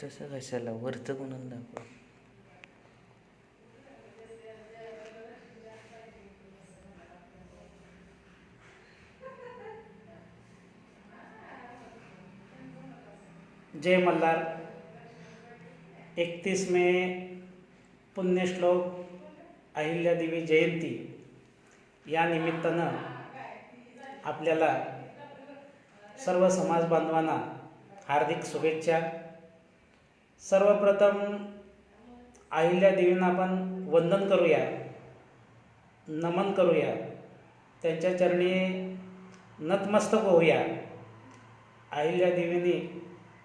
तसं कशाला वरचं म्हणून दाखव. जय मल्हार. 31 मे पुण्यश्लोक अहिल्यादेवी जयंती या निमित्तानं आपल्याला सर्व समाज बांधवांना हार्दिक शुभेच्छा. सर्वप्रथम अहिल्यादेवींना आपण वंदन करूया, नमन करूया, त्यांच्या चरणी नतमस्तक होऊया. अहिल्यादेवींनी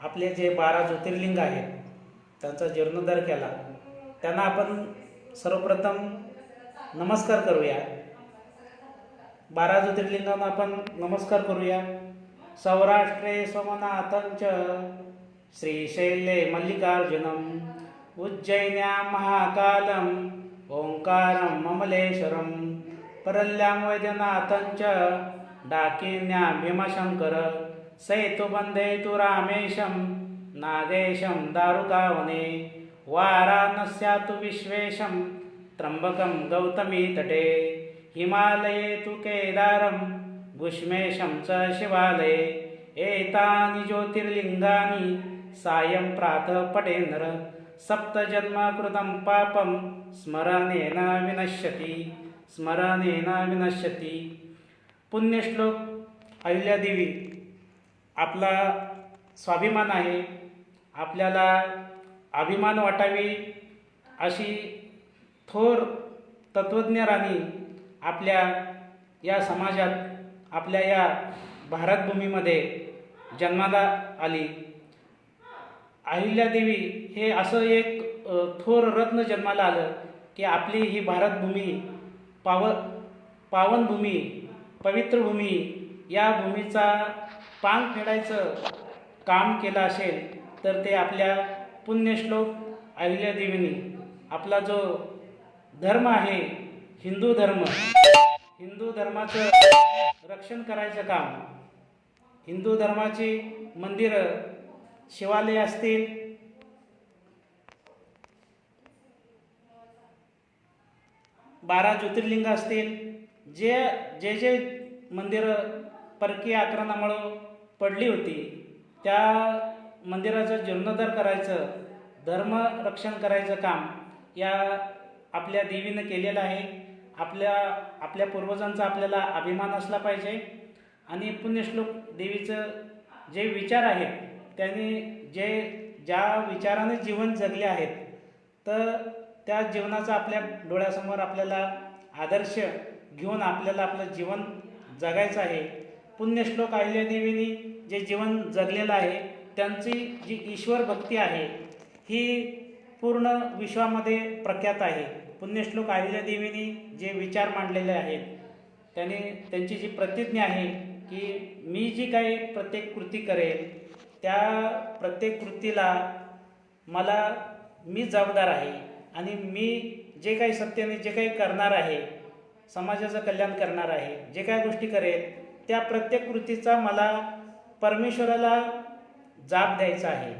आपले जे 12 ज्योतिर्लिंग आहेत त्यांचा जीर्णोद्धार केला, त्यांना आपण सर्वप्रथम नमस्कार करूया. 12 ज्योतिर्लिंगांना आपण नमस्कार करूया. सौराष्ट्रे सोमनाथंच श्रीशैले मल्लिकार्जुनम उज्जैन्यां महाकालं ओंकारं ममलेश्वरं परल्यां वैद्यनाथंच डाकिन्यां भीमशंकर सेतुबन्धेतु रामेशं नागेशं दारुकावने वाराणस्यातु विश्वेशं त्र्यंबकं गौतमी तटे हिमालये तु केदारं गुष्मेशं च शिवालये एतानि ज्योतिर्लिंगानि सायं प्रातः पठे नर सप्तजन्मकृतं पापं स्मरणेन विनश्यति स्मरणेन विनश्यति. पुण्यश्लोक अहिल्यादेवी आपला स्वाभिमान आहे. आपल्याला अभिमान वाटावी अशी थोर तत्त्वज्ञ राणी आपल्या या समाजात, आपल्या या भारतभूमीमध्ये जन्माला आली. अहिल्यादेवी हे असं एक थोर रत्न जन्माला आलं की आपली ही भारतभूमी पावनभूमी, पवित्र भूमी, या भूमीचा पांग फेडायचं काम केलं असेल तर ते आपल्या पुण्यश्लोक अहिल्यादेवींनी आपला जो धर्म आहे हिंदू धर्म, हिंदू धर्माचं रक्षण करायचं काम, हिंदू धर्माची मंदिरं, शिवालय असतील, 12 ज्योतिर्लिंग असतील, जे मंदिरं परकीय आक्रमणामुळं पडली होती त्या मंदिराचं जीर्णोद्धार करायचं, धर्मरक्षण करायचं काम या आपल्या देवीनं केलेलं आहे. आपल्या पूर्वजांचा आपल्याला अभिमान असला पाहिजे. आणि पुण्यश्लोक देवीचं जे विचार आहेत त्यांनी ज्या विचाराने जीवन जगले आहेत तर त्या जीवनाचा आपल्या डोळ्यासमोर आपल्याला आदर्श घेऊन आपल्याला आपलं जीवन जगायचं आहे. पुण्यश्लोक अहिल्यादेवींनी जे जीवन जगलेलं आहे त्यांची जी ईश्वर भक्ती आहे ही पूर्ण विश्वामध्ये प्रख्यात आहे. पुण्यश्लोक अहिल्यादेवींनी जे विचार मांडलेले आहेत त्यांची जी प्रतिज्ञा आहे की मी जी काही प्रत्येक कृती करेल त्या प्रत्येक कृतीला मी जबाबदार आहे आणि मी जे काही सत्याने जे काही करणार आहे, समाजाचं कल्याण करणार आहे, जे काही गोष्टी करेल त्या प्रत्येक कृतीचा मला परमेश्वराला जाब द्यायचा आहे.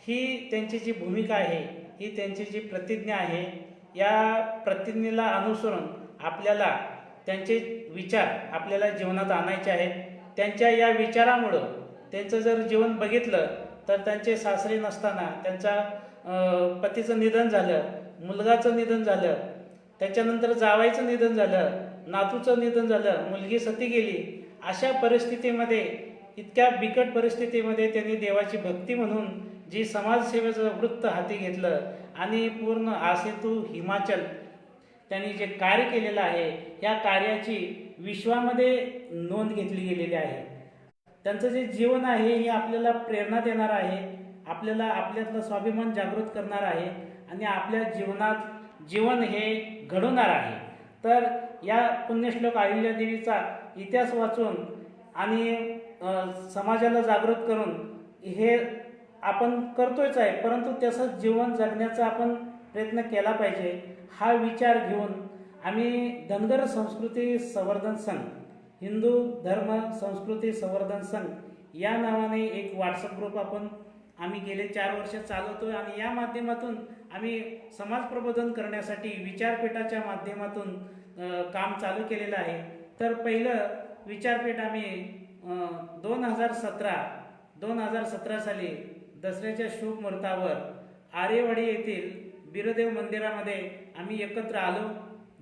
ही त्यांची जी भूमिका आहे, ही त्यांची जी प्रतिज्ञा आहे, या प्रतिज्ञेला अनुसरून आपल्याला त्यांचे विचार आपल्याला जीवनात आणायचे आहेत. त्यांच्या या विचारामुळं त्यांचं जर जीवन बघितलं तर त्यांचे सासरे नसताना त्यांचा पतीचं निधन झालं, मुलगाचं निधन झालं, त्याच्यानंतर जावाईचं निधन झालं, नातूचं निधन झालं, मुलगी सती गेली. अशा परिस्थितीमध्ये, इतक्या बिकट परिस्थितीमध्ये त्यांनी देवाची भक्ती म्हणून जी समाजसेवेचं वृत्त हाती घेतलं आणि पूर्ण आसेतू हिमाचल त्यांनी जे कार्य केलेलं आहे या कार्याची विश्वामध्ये नोंद घेतली गेलेली आहे. त्यांचं जे जीवन आहे हे आपल्याला प्रेरणा देणार आहे, आपल्याला आपल्यातलं स्वाभिमान जागृत करणार आहे आणि आपल्या जीवन हे घडवणार आहे. तर या पुण्यश्लोक अहिल्यादेवीचा इतिहास वाचून आणि समाजाला जागृत करून हे आपण करतोयच आहे, परंतु तसं जीवन जगण्याचा आपण प्रयत्न केला पाहिजे. हा विचार घेऊन आम्ही धनगर संस्कृती संवर्धन संघ, हिंदू धर्म संस्कृती संवर्धन संघ या नावाने एक व्हॉट्सअप ग्रुप आपण आम्ही गेले 4 वर्ष चालवतोय आणि या माध्यमातून आम्ही समाज प्रबोधन करण्यासाठी विचारपीठाच्या माध्यमातून काम चालू केलेलं आहे. तर पहिलं विचारपीठ आम्ही 2017 साली दसऱ्याच्या शुभ मुहूर्तावर आरेवाडी येथील बिरदेव मंदिरामध्ये आम्ही एकत्र आलो.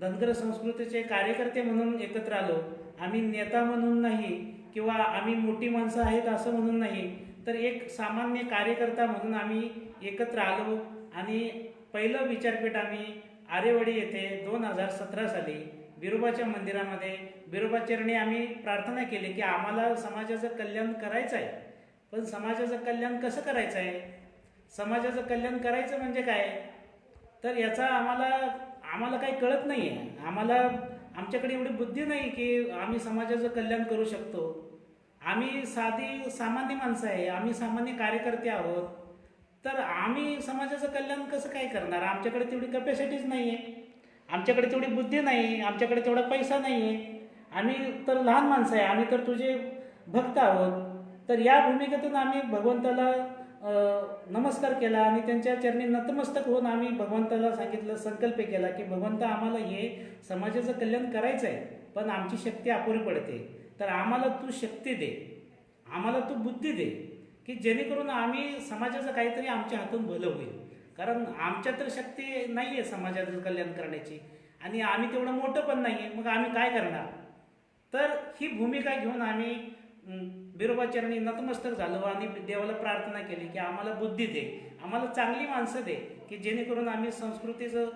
धनगर संस्कृतीचे कार्यकर्ते म्हणून एकत्र आलो. आम्ही नेता म्हणून नाही किंवा आम्ही मोठी माणसं आहेत असं म्हणून नाही, तर एक सामान्य कार्यकर्ता म्हणून आम्ही एकत्र आलो आणि पहिलं विचारपीठ आम्ही आरेवाडी येथे 2017 साली बिरोबाच्या मंदिरामध्ये बिरोबाचरणी आम्ही प्रार्थना केली की आम्हाला समाजाचं कल्याण करायचं आहे. पण समाजाचं कल्याण कसं करायचं आहे? समाजाचं कल्याण करायचं म्हणजे काय? तर याचा आम्हाला काही कळत नाही आहे. आमच्याकडे एवढी बुद्धी नाही की आम्ही समाजाचं कल्याण करू शकतो. आम्ही सामान्य माणसं आहे, आम्ही सामान्य कार्यकर्ते आहोत. तर आम्ही समाजाचं कल्याण कसं काय करणार? आमच्याकडे तेवढी कॅपॅसिटीच नाही आहे, आमच्याकडे तेवढी बुद्धी नाही, आमच्याकडे तेवढा पैसा नाही आहे. आम्ही तर लहान माणसं आहे, आम्ही तर तुझे भक्त आहोत. तर या भूमिकेतून आम्ही भगवंताला नमस्कार केला आणि त्यांच्या चरणी नतमस्तक होऊन आम्ही भगवंताला सांगितलं, संकल्प केला की भगवंता आम्हाला हे समाजाचं कल्याण करायचं आहे, पण आमची शक्ती अपुरी पडते. तर आम्हाला तू शक्ती दे, आम्हाला तू बुद्धी दे की जेणेकरून आम्ही समाजाचं काहीतरी आमच्या हातून भलं होईल. कारण आमच्या तर शक्ती नाही आहे समाजाचं कल्याण करण्याची आणि आम्ही तेवढं मोठं पण नाही आहे. मग आम्ही काय करणार? तर ही भूमिका घेऊन आम्ही बिरोबाचरणी नतमस्तक झालो आणि देवाला प्रार्थना केली की आम्हाला बुद्धी दे, आम्हाला चांगली माणसं दे की जेणेकरून आम्ही संस्कृतीचं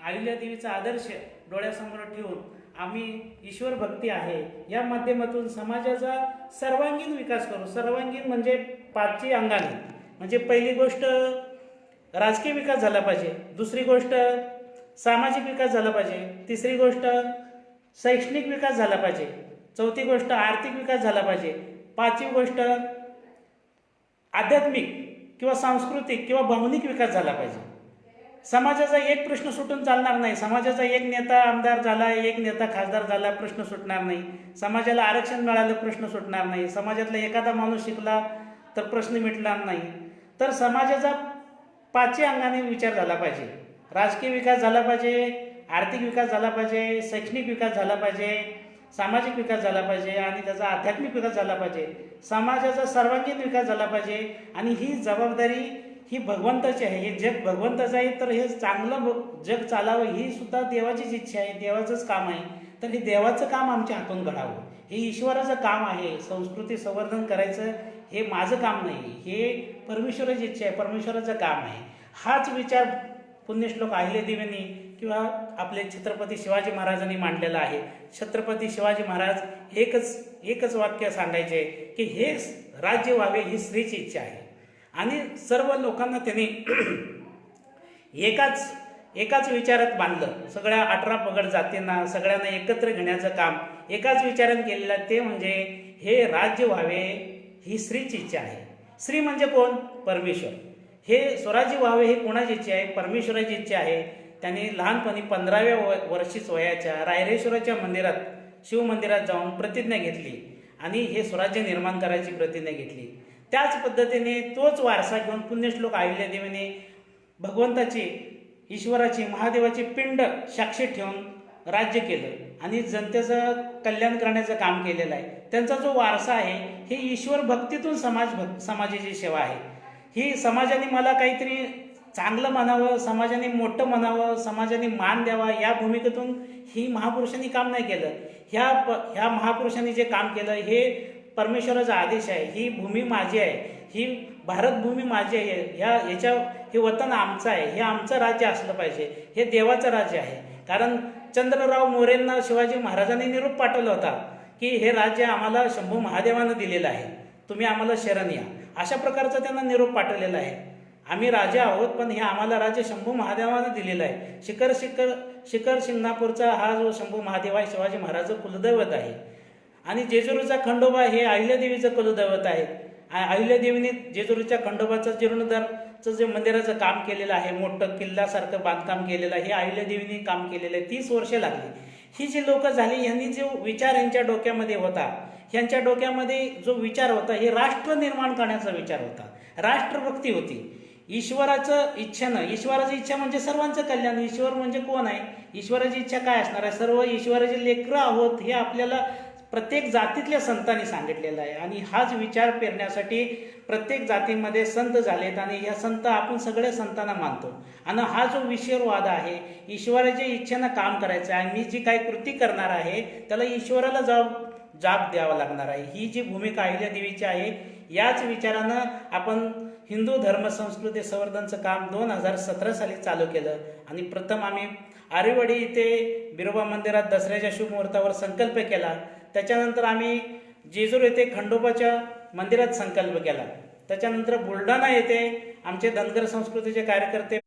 अहिल्यादेवीचा आदर्श डोळ्यासमोर ठेवून आम्ही ईश्वर भक्ती आहे या माध्यमातून समाजाचा सर्वांगीण विकास करू. सर्वांगीण म्हणजे 5 अंगाने. म्हणजे पहिली गोष्ट राजकीय विकास झाला पाहिजे, दुसरी गोष्ट सामाजिक विकास झाला पाहिजे, तिसरी गोष्ट शैक्षणिक विकास झाला पाहिजे, चौथी गोष्ट आर्थिक विकास झाला पाहिजे, 5वी गोष्ट आध्यात्मिक किंवा सांस्कृतिक किंवा भावनिक विकास झाला पाहिजे. समाजाचा एक प्रश्न सुटून चालणार नाही. समाजाचा एक नेता आमदार झाला, एक नेता खासदार झाला, प्रश्न सुटणार नाही. समाजाला आरक्षण मिळालं, प्रश्न सुटणार नाही. समाजातला एखादा माणूस शिकला तर प्रश्न मिटणार नाही. तर समाजाचा 5 अंगाने विचार झाला पाहिजे. राजकीय विकास झाला पाहिजे, आर्थिक विकास झाला पाहिजे, शैक्षणिक विकास झाला पाहिजे, सामाजिक विकास झाला पाहिजे आणि त्याचा आध्यात्मिक विकास झाला पाहिजे. समाजाचा सर्वांगीण विकास झाला पाहिजे आणि ही जबाबदारी ही भगवंताची आहे. हे जग भगवंताचं आहे, तर हे चांगलं जग चालावं ही सुद्धा देवाचीच इच्छा आहे, देवाचंच काम आहे. तर हे देवाचं काम आमच्या हातून घडावं, हे ईश्वराचं काम आहे. संस्कृती संवर्धन करायचं हे माझं काम नाही, हे परमेश्वराची इच्छा आहे, परमेश्वराचं काम आहे. हाच विचार पुण्यश्लोक अहिल्यादेवींनी किंवा आपले छत्रपती शिवाजी महाराजांनी मांडलेला आहे. छत्रपती शिवाजी महाराज एकच वाक्य सांगायचे की हे राज्य व्हावे ही स्त्रीची इच्छा आहे. आणि सर्व लोकांना त्यांनी एकाच विचारात बांधलं. सगळ्या 18 पगड जातींना सगळ्यांना एकत्र घेण्याचं काम एकाच विचारात केलेलं, ते म्हणजे हे राज्य व्हावे ही स्त्रीची इच्छा आहे. स्त्री म्हणजे कोण? परमेश्वर. हे स्वराज्य व्हावे ही कोणाची इच्छा आहे? परमेश्वराची इच्छा आहे. त्यांनी लहानपणी 15व्या वर्षीच वयाच्या रायरेश्वराच्या मंदिरात, शिव मंदिरात जाऊन प्रतिज्ञा घेतली आणि हे स्वराज्य निर्माण करायची प्रतिज्ञा घेतली. त्याच पद्धतीने तोच वारसा घेऊन पुण्यश्लोक अहिल्यादेवीने भगवंताची, ईश्वराची, महादेवाची पिंड साक्षी ठेवून राज्य केलं आणि जनतेचं कल्याण करण्याचं काम केलेलं आहे. त्यांचा जो वारसा आहे हे ईश्वर भक्तीतून समाजाची सेवा आहे. ही समाजाने मला काहीतरी चांगलं म्हणावं, समाजाने मोठं म्हणावं, समाजाने मान द्यावा या भूमिकेतून ही महापुरुषांनी काम नाही केलं. ह्या महापुरुषांनी जे काम केलं हे परमेश्वराचा आदेश आहे. ही भूमी माझी आहे, ही भारतभूमी माझी आहे, हे वतन आमचं आहे, हे आमचं राज्य असलं पाहिजे, हे देवाचं राज्य आहे. कारण चंद्रराव मोरेंना शिवाजी महाराजांनी निरोप पाठवला होता की हे राज्य आम्हाला शंभू महादेवानं दिलेलं आहे, तुम्ही आम्हाला शरण या. अशा प्रकारचा त्यांना निरोप पाठवलेला आहे. आम्ही राजा आहोत, पण हे आम्हाला राज्य शंभू महादेवानं दिलेलं आहे. शिखर शिंगणापूरचा हा जो शंभू महादेव आहे शिवाजी महाराज कुलदैवत आहे आणि जेजुरीचा खंडोबा हे अहिल्यादेवीचं कुलदैवत आहे. अहिल्यादेवीने जेजुरीच्या खंडोबाचं जीर्णोद्धारचं जे मंदिराचं काम केलेलं आहे, मोठं किल्ल्यासारखं बांधकाम केलेलं आहे, हे अहिल्यादेवीने काम केलेलं आहे. 30 वर्षे लागली. ही जी लोक झाली यांनी जो विचार यांच्या डोक्यामध्ये होता, यांच्या डोक्यामध्ये जो विचार होता हे राष्ट्र निर्माण करण्याचा विचार होता. राष्ट्रभक्ती होती. ईश्वराचं इच्छेनं, ईश्वराची इच्छा म्हणजे सर्वांचं कल्याण. ईश्वर म्हणजे कोण आहे? ईश्वराची इच्छा काय असणार आहे? सर्व ईश्वराचे लेकरं आहोत हे आपल्याला प्रत्येक जातीतल्या संतांनी सांगितलेलं आहे. आणि हाच विचार पेरण्यासाठी प्रत्येक जातीमध्ये संत झालेत आणि ह्या संत आपण सगळ्या संतांना मानतो. आणि हा जो विषयवाद आहे, ईश्वराच्या इच्छेनं काम करायचं आहे. मी जी काही कृती करणार आहे त्याला ईश्वराला जाब द्यावा लागणार आहे. ही जी भूमिका अहिल्यादेवीची आहे, याच विचारानं आपण हिंदू धर्म संस्कृती संवर्धनचं काम 2017 साली चालू केलं. आणि प्रथम आम्ही आरेवाडी इथे बिरोबा मंदिरात दसऱ्याच्या शुभ मुहूर्तावर संकल्प केला. त्याच्यानंतर आम्ही जेजूर येथे खंडोबाच्या मंदिरात संकल्प केला. त्याच्यानंतर बुलढाणा येथे आमचे धनगर संस्कृतीचे कार्यकर्ते